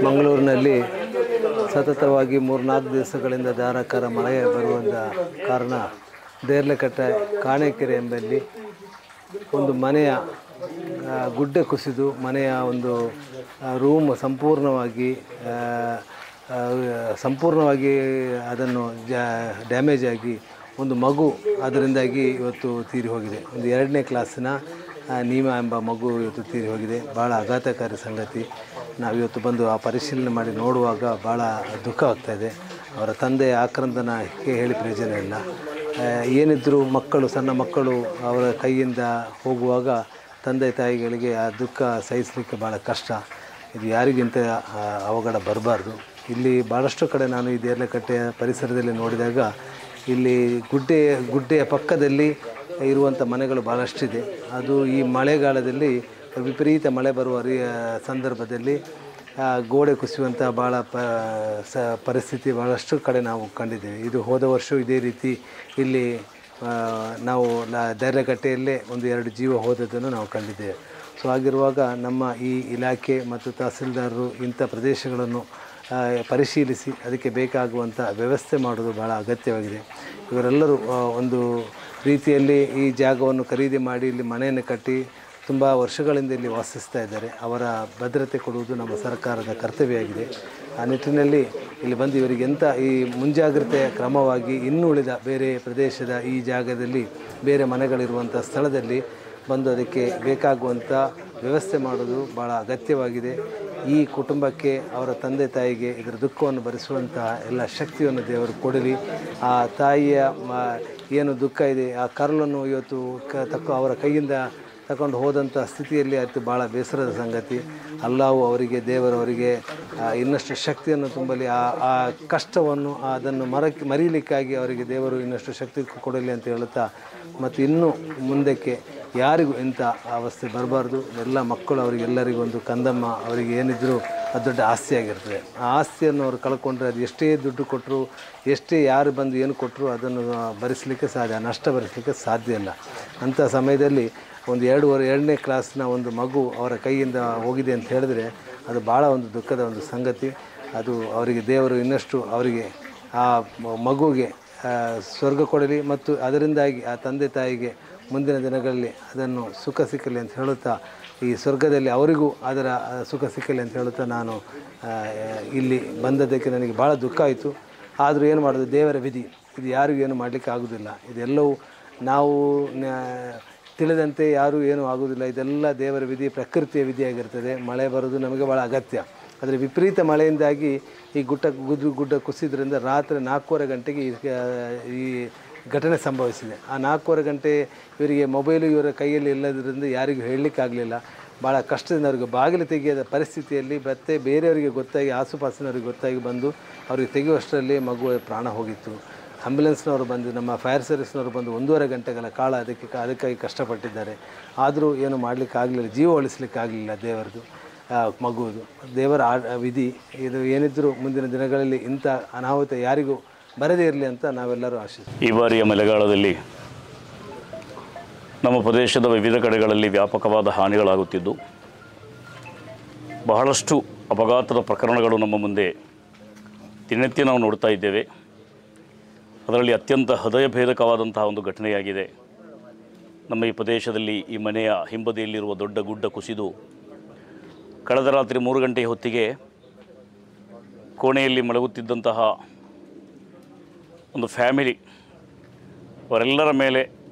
ಮಂಗಳೂರಿನಲ್ಲಿ ಸತತವಾಗಿ 3-4 ದಿವಸಗಳಿಂದ ಧಾರಾಕಾರ ಮಳೆ ಬರುವಂಥ ಕಾರಣ ದೇರ್ಲೆಕಟ್ಟೆ ಕಾಣೆಕೆರೆ ಎಂಬಲ್ಲಿ ಒಂದು ಮನೆಯ ಗುಡ್ಡೆ ಕುಸಿದು ಮನೆಯ ಒಂದು ರೂಮ್ ಸಂಪೂರ್ಣವಾಗಿ ಅದನ್ನು ಡ್ಯಾಮೇಜ್ ಆಗಿ ಒಂದು ಮಗು ಅದರಿಂದಾಗಿ ಇವತ್ತು ತೀರಿ ಹೋಗಿದೆ. ಒಂದು 2ನೇ ಕ್ಲಾಸಿನ ನೀಮಾ ಎಂಬ ಮಗು ಇವತ್ತು ತೀರಿ ಹೋಗಿದೆ. ಭಾಳ ಆಘಾತಕಾರಿ ಸಂಗತಿ. ನಾವಿವತ್ತು ಬಂದು ಆ ಪರಿಶೀಲನೆ ಮಾಡಿ ನೋಡುವಾಗ ಭಾಳ ದುಃಖ ಆಗ್ತಾಯಿದೆ. ಅವರ ತಂದೆಯ ಆಕ್ರಂದನ ಹೇಳಿ ಪ್ರಯೋಜನ ಇಲ್ಲ. ಏನಿದ್ದರೂ ಮಕ್ಕಳು, ಸಣ್ಣ ಮಕ್ಕಳು ಅವರ ಕೈಯಿಂದ ಹೋಗುವಾಗ ತಂದೆ ತಾಯಿಗಳಿಗೆ ಆ ದುಃಖ ಸಹಿಸಲಿಕ್ಕೆ ಭಾಳ ಕಷ್ಟ. ಇದು ಯಾರಿಗಿಂತ ಅವಘಡ ಬರಬಾರ್ದು. ಇಲ್ಲಿ ಭಾಳಷ್ಟು ಕಡೆ ನಾನು ಈ ದೇರ್ಲೆಕಟ್ಟೆಯ ಪರಿಸರದಲ್ಲಿ ನೋಡಿದಾಗ ಇಲ್ಲಿ ಗುಡ್ಡೆಯ ಪಕ್ಕದಲ್ಲಿ ಇರುವಂಥ ಮನೆಗಳು ಭಾಳಷ್ಟಿದೆ. ಅದು ಈ ಮಳೆಗಾಲದಲ್ಲಿ ವಿಪರೀತ ಮಳೆ ಬರುವ ಸಂದರ್ಭದಲ್ಲಿ ಗೋಡೆ ಕುಸಿಯುವಂಥ ಭಾಳ ಪರಿಸ್ಥಿತಿ ಭಾಳಷ್ಟು ಕಡೆ ನಾವು ಕಂಡಿದ್ದೇವೆ. ಇದು ಹೋದ ವರ್ಷವೂ ಇದೇ ರೀತಿ ಇಲ್ಲಿ ನಾವು ದೇರ್ಲೆಕಟ್ಟೆಯಲ್ಲೇ 1-2 ಜೀವ ಹೋದದ್ದನ್ನು ನಾವು ಕಂಡಿದ್ದೇವೆ. ಸೊ ಆಗಿರುವಾಗ ನಮ್ಮ ಈ ಇಲಾಖೆ ಮತ್ತು ತಹಸೀಲ್ದಾರರು ಇಂಥ ಪ್ರದೇಶಗಳನ್ನು ಪರಿಶೀಲಿಸಿ ಅದಕ್ಕೆ ಬೇಕಾಗುವಂಥ ವ್ಯವಸ್ಥೆ ಮಾಡೋದು ಭಾಳ ಅಗತ್ಯವಾಗಿದೆ. ಇವರೆಲ್ಲರೂ ಒಂದು ರೀತಿಯಲ್ಲಿ ಈ ಜಾಗವನ್ನು ಖರೀದಿ ಮಾಡಿ ಇಲ್ಲಿ ಮನೆಯನ್ನು ಕಟ್ಟಿ ತುಂಬ ವರ್ಷಗಳಿಂದ ಇಲ್ಲಿ ವಾಸಿಸ್ತಾ ಇದ್ದಾರೆ. ಅವರ ಭದ್ರತೆ ಕೊಡುವುದು ನಮ್ಮ ಸರ್ಕಾರದ ಕರ್ತವ್ಯ ಆಗಿದೆ. ಆ ನಿಟ್ಟಿನಲ್ಲಿ ಇಲ್ಲಿ ಬಂದು ಇವರಿಗೆ ಎಂಥ ಈ ಮುಂಜಾಗ್ರತೆಯ ಕ್ರಮವಾಗಿ ಇನ್ನೂ ಉಳಿದ ಬೇರೆ ಪ್ರದೇಶದ ಈ ಜಾಗದಲ್ಲಿ ಬೇರೆ ಮನೆಗಳಿರುವಂಥ ಸ್ಥಳದಲ್ಲಿ ಬಂದು ಅದಕ್ಕೆ ಬೇಕಾಗುವಂಥ ವ್ಯವಸ್ಥೆ ಮಾಡೋದು ಭಾಳ ಅಗತ್ಯವಾಗಿದೆ. ಈ ಕುಟುಂಬಕ್ಕೆ, ಅವರ ತಂದೆ ತಾಯಿಗೆ ಇದರ ದುಃಖವನ್ನು ಭರಿಸುವಂತಹ ಎಲ್ಲ ಶಕ್ತಿಯನ್ನು ದೇವರು ಕೊಡಲಿ. ಆ ತಾಯಿಯ ಏನು ದುಃಖ ಇದೆ, ಆ ಕರಲನ್ನು ಇವತ್ತು ಅವರ ಕೈಯಿಂದ ತಗೊಂಡು ಹೋದಂಥ ಸ್ಥಿತಿಯಲ್ಲಿ ಅದು ಭಾಳ ಬೇಸರದ ಸಂಗತಿ. ಅಲ್ಲಾಹು ಅವರಿಗೆ, ದೇವರವರಿಗೆ ಇನ್ನಷ್ಟು ಶಕ್ತಿಯನ್ನು ತುಂಬಲಿ. ಆ ಕಷ್ಟವನ್ನು ಅದನ್ನು ಮರೀಲಿಕ್ಕಾಗಿ ಅವರಿಗೆ ದೇವರು ಇನ್ನಷ್ಟು ಶಕ್ತಿ ಕೊಡಲಿ ಅಂತ ಹೇಳುತ್ತಾ, ಮತ್ತು ಇನ್ನೂ ಮುಂದಕ್ಕೆ ಯಾರಿಗೂ ಇಂಥ ಅವಸ್ಥೆ ಬರಬಾರ್ದು. ಎಲ್ಲ ಮಕ್ಕಳು ಅವರಿಗೆಲ್ಲರಿಗೂ ಒಂದು ಕಂದಮ್ಮ ಅವರಿಗೆ ಏನಿದ್ರೂ ಅದು ದೊಡ್ಡ ಆಸ್ತಿಯಾಗಿರ್ತದೆ. ಆ ಆಸ್ತಿಯನ್ನು ಅವರು ಕಳ್ಕೊಂಡ್ರೆ ಅದು ಎಷ್ಟೇ ದುಡ್ಡು ಕೊಟ್ಟರು, ಎಷ್ಟೇ ಯಾರು ಬಂದು ಏನು ಕೊಟ್ಟರು ಅದನ್ನು ಭರಿಸಲಿಕ್ಕೆ ನಷ್ಟ ಭರಿಸಲಿಕ್ಕೆ ಸಾಧ್ಯ ಇಲ್ಲ. ಅಂಥ ಸಮಯದಲ್ಲಿ ಒಂದು 2ನೇ ಕ್ಲಾಸ್ನ ಒಂದು ಮಗು ಅವರ ಕೈಯಿಂದ ಹೋಗಿದೆ ಅಂತ ಹೇಳಿದ್ರೆ ಅದು ಭಾಳ ಒಂದು ದುಃಖದ ಒಂದು ಸಂಗತಿ. ಅದು ಅವರಿಗೆ ದೇವರು ಇನ್ನಷ್ಟು ಅವರಿಗೆ ಆ ಮಗುವಿಗೆ ಸ್ವರ್ಗ ಕೊಡಲಿ ಮತ್ತು ಅದರಿಂದಾಗಿ ಆ ತಂದೆ ತಾಯಿಗೆ ಮುಂದಿನ ದಿನಗಳಲ್ಲಿ ಅದನ್ನು ಸುಖ ಸಿಕ್ಕಲಿ ಅಂತ ಹೇಳುತ್ತಾ, ಈ ಸ್ವರ್ಗದಲ್ಲಿ ಅವರಿಗೂ ಅದರ ಸುಖ ಸಿಕ್ಕಲಿ ಅಂತ ಹೇಳುತ್ತಾ ನಾನು ಇಲ್ಲಿ ಬಂದದ್ದಕ್ಕೆ ನನಗೆ ಭಾಳ ದುಃಖ ಆಯಿತು. ಆದರೂ ಏನು ಮಾಡೋದು, ದೇವರ ವಿಧಿ. ಇದು ಯಾರಿಗೂ ಏನು ಮಾಡಲಿಕ್ಕೆ ಆಗೋದಿಲ್ಲ. ಇದೆಲ್ಲವೂ ನಾವು ತಿಳಿದಂತೆ ಯಾರೂ ಏನೂ ಆಗೋದಿಲ್ಲ. ಇದೆಲ್ಲ ದೇವರ ವಿಧಿ, ಪ್ರಕೃತಿಯ ವಿಧಿಯಾಗಿರ್ತದೆ. ಮಳೆ ಬರೋದು ನಮಗೆ ಭಾಳ ಅಗತ್ಯ. ಆದರೆ ವಿಪರೀತ ಮಳೆಯಿಂದಾಗಿ ಈ ಗುಡ್ಡ ಕುಸಿದ್ರಿಂದ ರಾತ್ರಿ 4:15 ಗಂಟೆಗೆ ಈ ಘಟನೆ ಸಂಭವಿಸಿದೆ. ಆ 4:15 ಗಂಟೆ ಇವರಿಗೆ ಮೊಬೈಲು ಇವರ ಕೈಯಲ್ಲಿ ಇಲ್ಲದ್ರಿಂದ ಯಾರಿಗೂ ಹೇಳಲಿಕ್ಕಾಗಲಿಲ್ಲ. ಭಾಳ ಕಷ್ಟದಿಂದ ಅವರಿಗೆ ಬಾಗಿಲು ತೆಗೆಯದ ಪರಿಸ್ಥಿತಿಯಲ್ಲಿ ಮತ್ತೆ ಬೇರೆಯವರಿಗೆ ಗೊತ್ತಾಗಿ, ಆಸುಪಾಸಿನವರಿಗೆ ಗೊತ್ತಾಗಿ ಬಂದು ಅವರಿಗೆ ತೆಗೆಯುವಷ್ಟರಲ್ಲಿ ಮಗುವ ಪ್ರಾಣ ಹೋಗಿತ್ತು. ಆಂಬ್ಯುಲೆನ್ಸ್ನವರು ಬಂದು, ನಮ್ಮ ಫೈರ್ ಸರ್ವಿಸ್ನವರು ಬಂದು 1.5 ಗಂಟೆಗಳ ಕಾಲ ಅದಕ್ಕಾಗಿ ಕಷ್ಟಪಟ್ಟಿದ್ದಾರೆ. ಆದರೂ ಏನು ಮಾಡಲಿಕ್ಕಾಗಲಿಲ್ಲ, ಜೀವ ಉಳಿಸಲಿಕ್ಕಾಗಲಿಲ್ಲ ದೇವರದು, ಮಗುವುದು. ದೇವರ ವಿಧಿ ಇದು. ಏನಿದ್ದರೂ ಮುಂದಿನ ದಿನಗಳಲ್ಲಿ ಇಂಥ ಅನಾಹುತ ಯಾರಿಗೂ ಬರದೇ ಇರಲಿ ಅಂತ ನಾವೆಲ್ಲರೂ ಆಶಿಸ್ತೀವಿ. ಈ ಬಾರಿಯ ಮಳೆಗಾಲದಲ್ಲಿ ನಮ್ಮ ಪ್ರದೇಶದ ವಿವಿಧ ಕಡೆಗಳಲ್ಲಿ ವ್ಯಾಪಕವಾದ ಹಾನಿಗಳಾಗುತ್ತಿದ್ದು, ಬಹಳಷ್ಟು ಅಪಘಾತದ ಪ್ರಕರಣಗಳು ನಮ್ಮ ಮುಂದೆ ದಿನನಿತ್ಯ ನಾವು ನೋಡ್ತಾ ಇದ್ದೇವೆ. ಅದರಲ್ಲಿ ಅತ್ಯಂತ ಹೃದಯಭೇದಕವಾದಂತಹ ಒಂದು ಘಟನೆಯಾಗಿದೆ. ನಮ್ಮ ಈ ಪ್ರದೇಶದಲ್ಲಿ ಈ ಮನೆಯ ಹಿಂಬದಿಯಲ್ಲಿರುವ ದೊಡ್ಡ ಗುಡ್ಡ ಕುಸಿದು ಕಳೆದ ರಾತ್ರಿ 3 ಗಂಟೆಯ ಹೊತ್ತಿಗೆ ಕೋಣೆಯಲ್ಲಿ ಮಲಗುತ್ತಿದ್ದಂತಹ ಒಂದು ಫ್ಯಾಮಿಲಿ, ಅವರೆಲ್ಲರ ಮೇಲೆ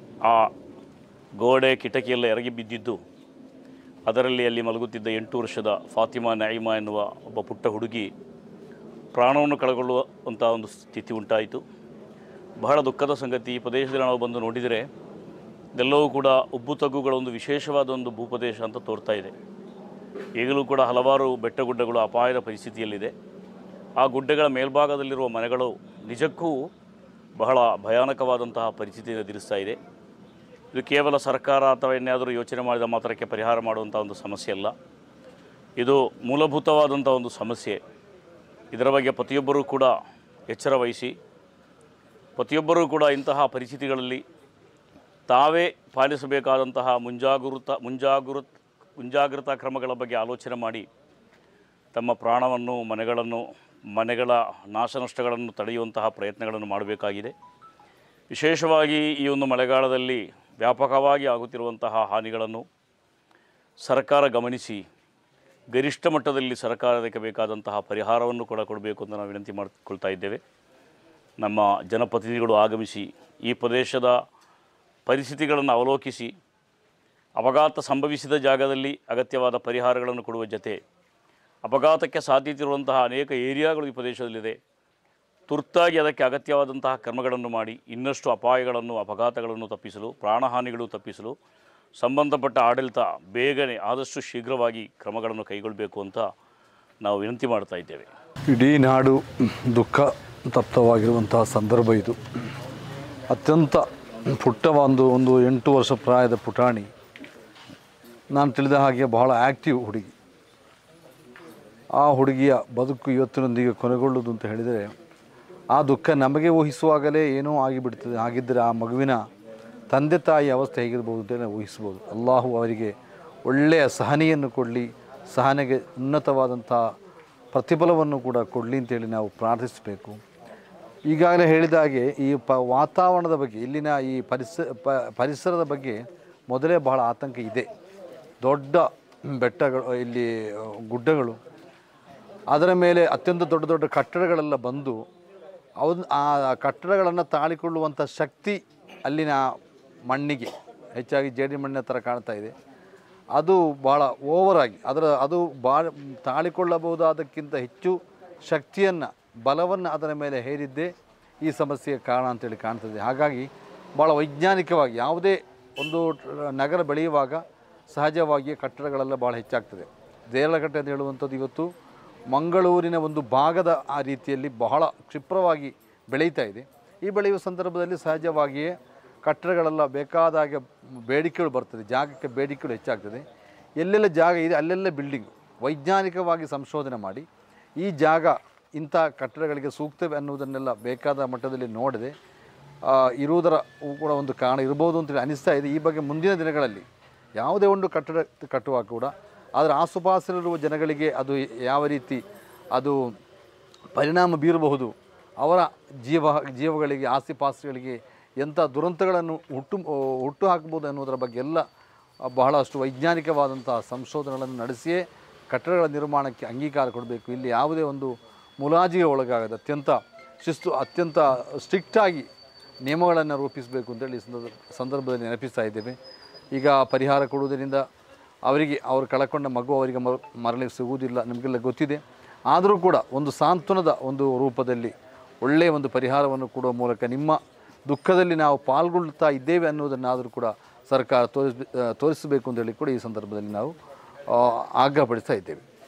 ಆ ಗೋಡೆ ಕಿಟಕಿಯೆಲ್ಲ ಎರಗಿ ಬಿದ್ದಿದ್ದು, ಅದರಲ್ಲಿ ಅಲ್ಲಿ ಮಲಗುತ್ತಿದ್ದ 8 ವರ್ಷದ ಫಾತಿಮಾ ನঈಮಾ ಎನ್ನುವ ಒಬ್ಬ ಪುಟ್ಟ ಹುಡುಗಿ ಪ್ರಾಣವನ್ನು ಕಳೆದುಕೊಳ್ಳುವಂಥ ಒಂದು ಸ್ಥಿತಿ ಉಂಟಾಯಿತು. ಬಹಳ ದುಃಖದ ಸಂಗತಿ. ಈ ಪ್ರದೇಶದಲ್ಲಿ ನಾವು ಬಂದು ನೋಡಿದರೆ ಇದೆಲ್ಲವೂ ಕೂಡ ಉಬ್ಬು ತಗ್ಗುಗಳ ಒಂದು ವಿಶೇಷವಾದ ಒಂದು ಭೂಪ್ರದೇಶ ಅಂತ ತೋರ್ತಾ ಇದೆ. ಈಗಲೂ ಕೂಡ ಹಲವಾರು ಬೆಟ್ಟಗುಡ್ಡಗಳು ಅಪಾಯದ ಪರಿಸ್ಥಿತಿಯಲ್ಲಿದೆ. ಆ ಗುಡ್ಡಗಳ ಮೇಲ್ಭಾಗದಲ್ಲಿರುವ ಮನೆಗಳು ನಿಜಕ್ಕೂ ಬಹಳ ಭಯಾನಕವಾದಂತಹ ಪರಿಸ್ಥಿತಿಯನ್ನು ಎದುರಿಸ್ತಾ ಇದೆ. ಇದು ಕೇವಲ ಸರ್ಕಾರ ಅಥವಾ ಏನಾದರೂ ಯೋಚನೆ ಮಾಡಿದ ಮಾತ್ರಕ್ಕೆ ಪರಿಹಾರ ಮಾಡುವಂಥ ಒಂದು ಸಮಸ್ಯೆ ಅಲ್ಲ. ಇದು ಮೂಲಭೂತವಾದಂಥ ಒಂದು ಸಮಸ್ಯೆ. ಇದರ ಬಗ್ಗೆ ಪ್ರತಿಯೊಬ್ಬರೂ ಕೂಡ ಎಚ್ಚರ ವಹಿಸಿ, ಪ್ರತಿಯೊಬ್ಬರೂ ಕೂಡ ಇಂತಹ ಪರಿಸ್ಥಿತಿಗಳಲ್ಲಿ ತಾವೇ ಪಾಲಿಸಬೇಕಾದಂತಹ ಮುಂಜಾಗ್ರತಾ ಕ್ರಮಗಳ ಬಗ್ಗೆ ಆಲೋಚನೆ ಮಾಡಿ ತಮ್ಮ ಪ್ರಾಣವನ್ನು ಮನೆಗಳ ನಾಶ ನಷ್ಟಗಳನ್ನು ತಡೆಯುವಂತಹ ಪ್ರಯತ್ನಗಳನ್ನು ಮಾಡಬೇಕಾಗಿದೆ. ವಿಶೇಷವಾಗಿ ಈ ಒಂದು ಮಳೆಗಾಲದಲ್ಲಿ ವ್ಯಾಪಕವಾಗಿ ಆಗುತ್ತಿರುವಂತಹ ಹಾನಿಗಳನ್ನು ಸರ್ಕಾರ ಗಮನಿಸಿ ಗರಿಷ್ಠ ಮಟ್ಟದಲ್ಲಿ ಸರ್ಕಾರಕ್ಕೆ ಬೇಕಾದಂತಹ ಪರಿಹಾರವನ್ನು ಕೂಡ ಕೊಡಬೇಕು ಅಂತ ನಾವು ವಿನಂತಿ ಮಾಡಿಕೊಳ್ತಾ ಇದ್ದೇವೆ. ನಮ್ಮ ಜನಪ್ರತಿನಿಧಿಗಳು ಆಗಮಿಸಿ ಈ ಪ್ರದೇಶದ ಪರಿಸ್ಥಿತಿಗಳನ್ನು ಅವಲೋಕಿಸಿ ಅಪಘಾತ ಸಂಭವಿಸಿದ ಜಾಗದಲ್ಲಿ ಅಗತ್ಯವಾದ ಪರಿಹಾರಗಳನ್ನು ಕೊಡುವ ಜೊತೆ ಅಪಘಾತಕ್ಕೆ ಸಾಧ್ಯತೆ ಇರುವಂತಹ ಅನೇಕ ಏರಿಯಾಗಳು ಈ ಪ್ರದೇಶದಲ್ಲಿದೆ, ತುರ್ತಾಗಿ ಅದಕ್ಕೆ ಅಗತ್ಯವಾದಂತಹ ಕ್ರಮಗಳನ್ನು ಮಾಡಿ ಇನ್ನಷ್ಟು ಅಪಾಯಗಳನ್ನು ಅಪಘಾತಗಳನ್ನು ತಪ್ಪಿಸಲು ಪ್ರಾಣಹಾನಿಗಳು ತಪ್ಪಿಸಲು ಸಂಬಂಧಪಟ್ಟ ಆಡಳಿತ ಬೇಗನೆ ಆದಷ್ಟು ಶೀಘ್ರವಾಗಿ ಕ್ರಮಗಳನ್ನು ಕೈಗೊಳ್ಳಬೇಕು ಅಂತ ನಾವು ವಿನಂತಿ ಮಾಡ್ತಾ ಇದ್ದೇವೆ. ಇಡೀ ನಾಡು ದುಃಖ ತಪ್ತವಾಗಿರುವಂತಹ ಸಂದರ್ಭ ಇದು. ಅತ್ಯಂತ ಪುಟ್ಟ ಒಂದು 8 ವರ್ಷ ಪ್ರಾಯದ ಪುಟಾಣಿ, ನಾನು ತಿಳಿದ ಹಾಗೆ ಬಹಳ ಆ್ಯಕ್ಟಿವ್ ಹುಡುಗಿ. ಆ ಹುಡುಗಿಯ ಬದುಕು ಇವತ್ತಿನೊಂದಿಗೆ ಕೊನೆಗೊಳ್ಳುವುದು ಅಂತ ಹೇಳಿದರೆ ಆ ದುಃಖ ನಮಗೆ ಊಹಿಸುವಾಗಲೇ ಏನೋ ಆಗಿಬಿಡ್ತದೆ. ಹಾಗಿದ್ದರೆ ಆ ಮಗುವಿನ ತಂದೆ ತಾಯಿ ಅವಸ್ಥೆ ಹೇಗಿರ್ಬೋದು ಅಂತೇಳಿ ನಾವು ಊಹಿಸ್ಬೋದು. ಅಲ್ಲಾಹು ಅವರಿಗೆ ಒಳ್ಳೆಯ ಸಹನೆಯನ್ನು ಕೊಡಲಿ, ಸಹನೆಗೆ ಉನ್ನತವಾದಂಥ ಪ್ರತಿಫಲವನ್ನು ಕೂಡ ಕೊಡಲಿ ಅಂತೇಳಿ ನಾವು ಪ್ರಾರ್ಥಿಸಬೇಕು. ಈಗಾಗಲೇ ಹೇಳಿದ ಹಾಗೆ ಈ ವಾತಾವರಣದ ಬಗ್ಗೆ, ಇಲ್ಲಿನ ಈ ಪರಿಸರದ ಬಗ್ಗೆ ಮೊದಲೇ ಬಹಳ ಆತಂಕ ಇದೆ. ದೊಡ್ಡ ಬೆಟ್ಟಗಳು, ಇಲ್ಲಿ ಗುಡ್ಡಗಳು, ಅದರ ಮೇಲೆ ಅತ್ಯಂತ ದೊಡ್ಡ ದೊಡ್ಡ ಕಟ್ಟಡಗಳೆಲ್ಲ ಬಂದು ಆ ಕಟ್ಟಡಗಳನ್ನು ತಾಳಿಕೊಳ್ಳುವಂಥ ಶಕ್ತಿ ಅಲ್ಲಿನ ಮಣ್ಣಿಗೆ, ಹೆಚ್ಚಾಗಿ ಜೇಡಿ ಮಣ್ಣಿನ ಥರ ಕಾಣ್ತಾ ಇದೆ. ಅದು ಭಾಳ ಓವರಾಗಿ ಅದು ಭಾಳ ತಾಳಿಕೊಳ್ಳಬಹುದಾದಕ್ಕಿಂತ ಹೆಚ್ಚು ಶಕ್ತಿಯನ್ನು, ಬಲವನ್ನು ಅದರ ಮೇಲೆ ಹೇರಿದ್ದೇ ಈ ಸಮಸ್ಯೆಯ ಕಾರಣ ಅಂತೇಳಿ ಕಾಣ್ತದೆ. ಹಾಗಾಗಿ ಭಾಳ ವೈಜ್ಞಾನಿಕವಾಗಿ ಯಾವುದೇ ಒಂದು ನಗರ ಬೆಳೆಯುವಾಗ ಸಹಜವಾಗಿಯೇ ಕಟ್ಟಡಗಳೆಲ್ಲ ಭಾಳ ಹೆಚ್ಚಾಗ್ತದೆ. ದೇರಳಕಟ್ಟೆ ಅಂತ ಹೇಳುವಂಥದ್ದು ಇವತ್ತು ಮಂಗಳೂರಿನ ಒಂದು ಭಾಗದ ಆ ರೀತಿಯಲ್ಲಿ ಬಹಳ ಕ್ಷಿಪ್ರವಾಗಿ ಬೆಳೀತಾ ಇದೆ. ಈ ಬೆಳೆಯುವ ಸಂದರ್ಭದಲ್ಲಿ ಸಹಜವಾಗಿಯೇ ಕಟ್ಟಡಗಳೆಲ್ಲ ಬೇಕಾದ ಹಾಗೆ ಬೇಡಿಕೆಗಳು ಬರ್ತದೆ, ಜಾಗಕ್ಕೆ ಬೇಡಿಕೆಗಳು ಹೆಚ್ಚಾಗ್ತದೆ. ಎಲ್ಲೆಲ್ಲ ಜಾಗ ಇದೆ ಅಲ್ಲೆಲ್ಲ ಬಿಲ್ಡಿಂಗ್ ವೈಜ್ಞಾನಿಕವಾಗಿ ಸಂಶೋಧನೆ ಮಾಡಿ ಈ ಜಾಗ ಇಂಥ ಕಟ್ಟಡಗಳಿಗೆ ಸೂಕ್ತವೇ ಅನ್ನುವುದನ್ನೆಲ್ಲ ಬೇಕಾದ ಮಟ್ಟದಲ್ಲಿ ನೋಡದೆ ಇರುವುದರ ಕೂಡ ಒಂದು ಕಾರಣ ಇರ್ಬೋದು ಅಂತೇಳಿ ಅನಿಸ್ತಾ ಇದೆ. ಈ ಬಗ್ಗೆ ಮುಂದಿನ ದಿನಗಳಲ್ಲಿ ಯಾವುದೇ ಒಂದು ಕಟ್ಟಡ ಕಟ್ಟುವಾಗ ಕೂಡ ಅದರ ಆಸುಪಾಸಿರುವ ಜನಗಳಿಗೆ ಅದು ಯಾವ ರೀತಿ ಅದು ಪರಿಣಾಮ ಬೀರಬಹುದು, ಅವರ ಜೀವಗಳಿಗೆ ಆಸ್ತಿಪಾಸ್ತಿಗಳಿಗೆ ಎಂಥ ದುರಂತಗಳನ್ನು ಹುಟ್ಟು ಹಾಕ್ಬೋದು ಅನ್ನೋದರ ಬಗ್ಗೆ ಎಲ್ಲ ಬಹಳಷ್ಟು ವೈಜ್ಞಾನಿಕವಾದಂಥ ಸಂಶೋಧನೆಗಳನ್ನು ನಡೆಸಿಯೇ ಕಟ್ಟಡಗಳ ನಿರ್ಮಾಣಕ್ಕೆ ಅಂಗೀಕಾರ ಕೊಡಬೇಕು. ಇಲ್ಲಿ ಯಾವುದೇ ಒಂದು ಮುಲಾಜಿಗೆ ಒಳಗಾಗದೆ ಅತ್ಯಂತ ಸ್ಟ್ರಿಕ್ಟಾಗಿ ನಿಯಮಗಳನ್ನು ರೂಪಿಸಬೇಕು ಅಂತೇಳಿ ಸಂದರ್ಭದಲ್ಲಿ ನೆನಪಿಸ್ತಾ ಇದ್ದೇವೆ. ಈಗ ಪರಿಹಾರ ಕೊಡುವುದರಿಂದ ಅವರು ಕಳಕೊಂಡ ಮಗು ಅವರಿಗೆ ಮರಳಿ ಸಿಗುವುದಿಲ್ಲ, ನಮಗೆಲ್ಲ ಗೊತ್ತಿದೆ. ಆದರೂ ಕೂಡ ಒಂದು ಸಾಂತ್ವನದ ಒಂದು ರೂಪದಲ್ಲಿ ಒಳ್ಳೆಯ ಒಂದು ಪರಿಹಾರವನ್ನು ಕೊಡುವ ಮೂಲಕ ನಿಮ್ಮ ದುಃಖದಲ್ಲಿ ನಾವು ಪಾಲ್ಗೊಳ್ಳುತ್ತಾ ಇದ್ದೇವೆ ಅನ್ನೋದನ್ನಾದರೂ ಕೂಡ ಸರ್ಕಾರ ತೋರಿಸಬೇಕು ಅಂತೇಳಿ ಕೂಡ ಈ ಸಂದರ್ಭದಲ್ಲಿ ನಾವು ಆಗ್ರಹಪಡಿಸ್ತಾ ಇದ್ದೇವೆ.